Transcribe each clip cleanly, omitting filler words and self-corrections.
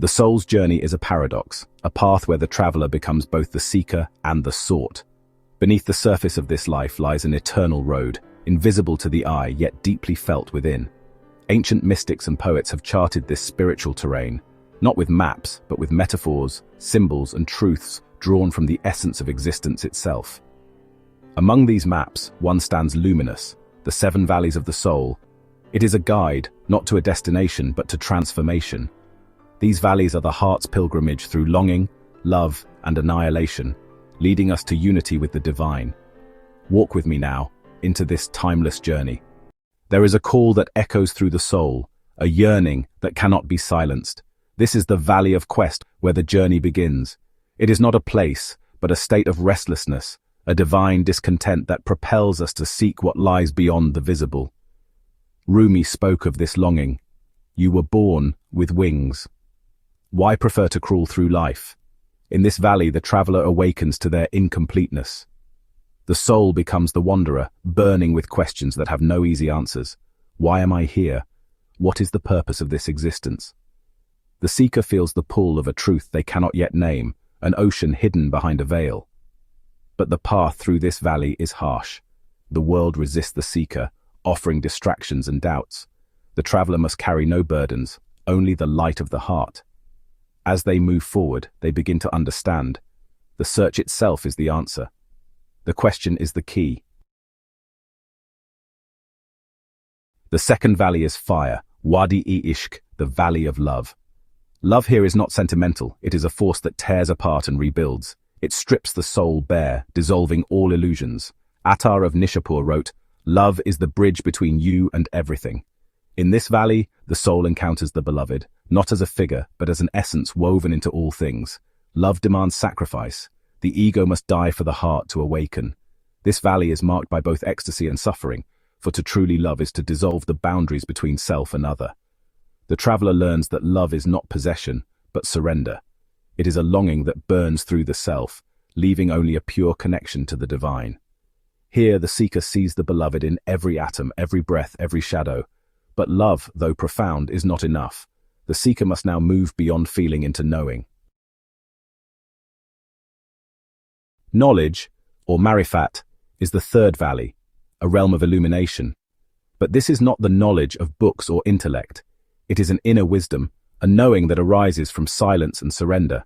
The soul's journey is a paradox, a path where the traveler becomes both the seeker and the sought. Beneath the surface of this life lies an eternal road, invisible to the eye yet deeply felt within. Ancient mystics and poets have charted this spiritual terrain, not with maps, but with metaphors, symbols, and truths drawn from the essence of existence itself. Among these maps, one stands luminous, the 7 valleys of the soul. It is a guide, not to a destination, but to transformation. These valleys are the heart's pilgrimage through longing, love, and annihilation, leading us to unity with the divine. Walk with me now, into this timeless journey. There is a call that echoes through the soul, a yearning that cannot be silenced. This is the Valley of Quest, where the journey begins. It is not a place, but a state of restlessness, a divine discontent that propels us to seek what lies beyond the visible. Rumi spoke of this longing. You were born with wings. Why prefer to crawl through life? In this valley, the traveler awakens to their incompleteness. The soul becomes the wanderer, burning with questions that have no easy answers. Why am I here? What is the purpose of this existence? The seeker feels the pull of a truth they cannot yet name, an ocean hidden behind a veil. But the path through this valley is harsh. The world resists the seeker, offering distractions and doubts. The traveler must carry no burdens, only the light of the heart. As they move forward, they begin to understand. The search itself is the answer. The question is the key. The second valley is fire, Wadi-e-Ishq, the valley of love. Love here is not sentimental, it is a force that tears apart and rebuilds. It strips the soul bare, dissolving all illusions. Attar of Nishapur wrote, "Love is the bridge between you and everything." In this valley, the soul encounters the beloved, not as a figure, but as an essence woven into all things. Love demands sacrifice. The ego must die for the heart to awaken. This valley is marked by both ecstasy and suffering, for to truly love is to dissolve the boundaries between self and other. The traveler learns that love is not possession, but surrender. It is a longing that burns through the self, leaving only a pure connection to the divine. Here, the seeker sees the beloved in every atom, every breath, every shadow. But love, though profound, is not enough. The seeker must now move beyond feeling into knowing. Knowledge, or marifat, is the third valley, a realm of illumination. But this is not the knowledge of books or intellect. It is an inner wisdom, a knowing that arises from silence and surrender.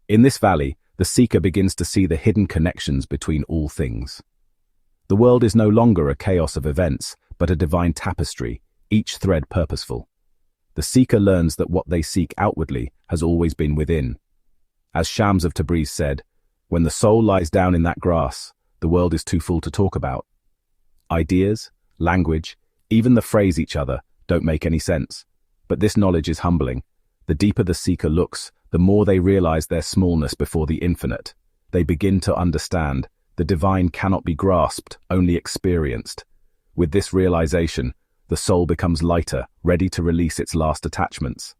In this valley, the seeker begins to see the hidden connections between all things. The world is no longer a chaos of events, but a divine tapestry, each thread purposeful. The seeker learns that what they seek outwardly has always been within. As Shams of Tabriz said, when the soul lies down in that grass, the world is too full to talk about. Ideas, language, even the phrase each other, don't make any sense. But this knowledge is humbling. The deeper the seeker looks, the more they realize their smallness before the infinite. They begin to understand. The divine cannot be grasped, only experienced. With this realization, the soul becomes lighter, ready to release its last attachments.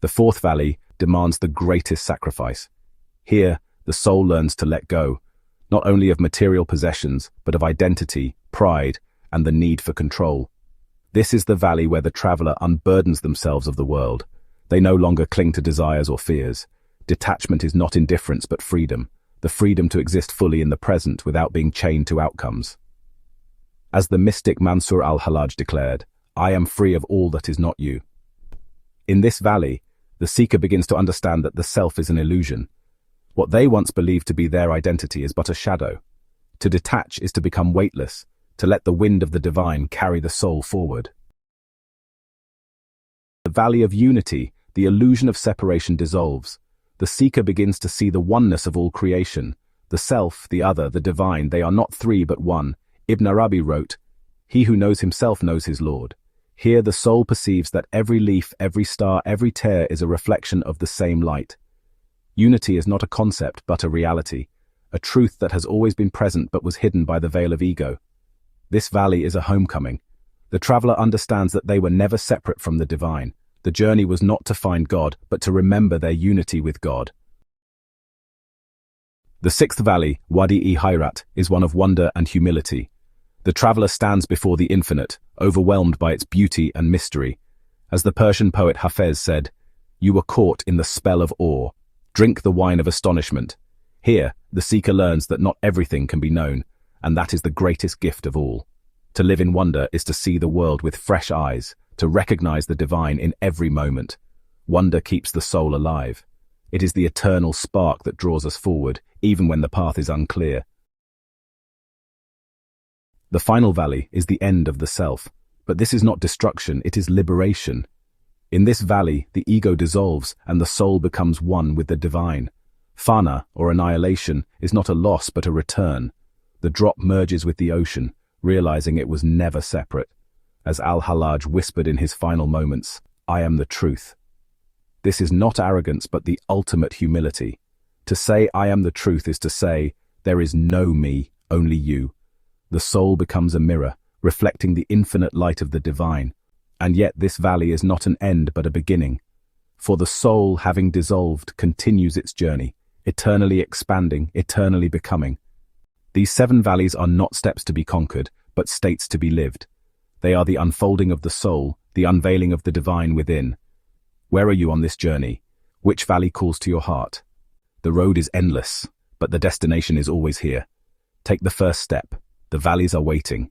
The fourth valley demands the greatest sacrifice. Here, the soul learns to let go, not only of material possessions, but of identity, pride, and the need for control. This is the valley where the traveler unburdens themselves of the world. They no longer cling to desires or fears. Detachment is not indifference but freedom, the freedom to exist fully in the present without being chained to outcomes. As the mystic Mansur al-Hallaj declared, "I am free of all that is not you." In this valley, the seeker begins to understand that the self is an illusion. What they once believed to be their identity is but a shadow. To detach is to become weightless, to let the wind of the divine carry the soul forward. The valley of unity, the illusion of separation dissolves. The seeker begins to see the oneness of all creation. The self, the other, the divine, they are not three but one. Ibn Arabi wrote, "He who knows himself knows his Lord." Here the soul perceives that every leaf, every star, every tear is a reflection of the same light. Unity is not a concept but a reality, a truth that has always been present but was hidden by the veil of ego. This valley is a homecoming. The traveler understands that they were never separate from the divine. The journey was not to find God, but to remember their unity with God. The sixth valley, Wadi-e-Hayrat, is one of wonder and humility. The traveler stands before the infinite, overwhelmed by its beauty and mystery. As the Persian poet Hafez said, "You were caught in the spell of awe. Drink the wine of astonishment." Here, the seeker learns that not everything can be known, and that is the greatest gift of all. To live in wonder is to see the world with fresh eyes, to recognize the divine in every moment. Wonder keeps the soul alive. It is the eternal spark that draws us forward, even when the path is unclear. The final valley is the end of the self, but this is not destruction, it is liberation. In this valley, the ego dissolves and the soul becomes one with the divine. Fana, or annihilation, is not a loss but a return. The drop merges with the ocean, realizing it was never separate. As Al-Hallaj whispered in his final moments, "I am the truth." This is not arrogance but the ultimate humility. To say I am the truth is to say, there is no me, only you. The soul becomes a mirror, reflecting the infinite light of the divine. And yet this valley is not an end but a beginning. For the soul, having dissolved, continues its journey, eternally expanding, eternally becoming. These 7 valleys are not steps to be conquered, but states to be lived. They are the unfolding of the soul, the unveiling of the divine within. Where are you on this journey? Which valley calls to your heart? The road is endless, but the destination is always here. Take the first step. The valleys are waiting.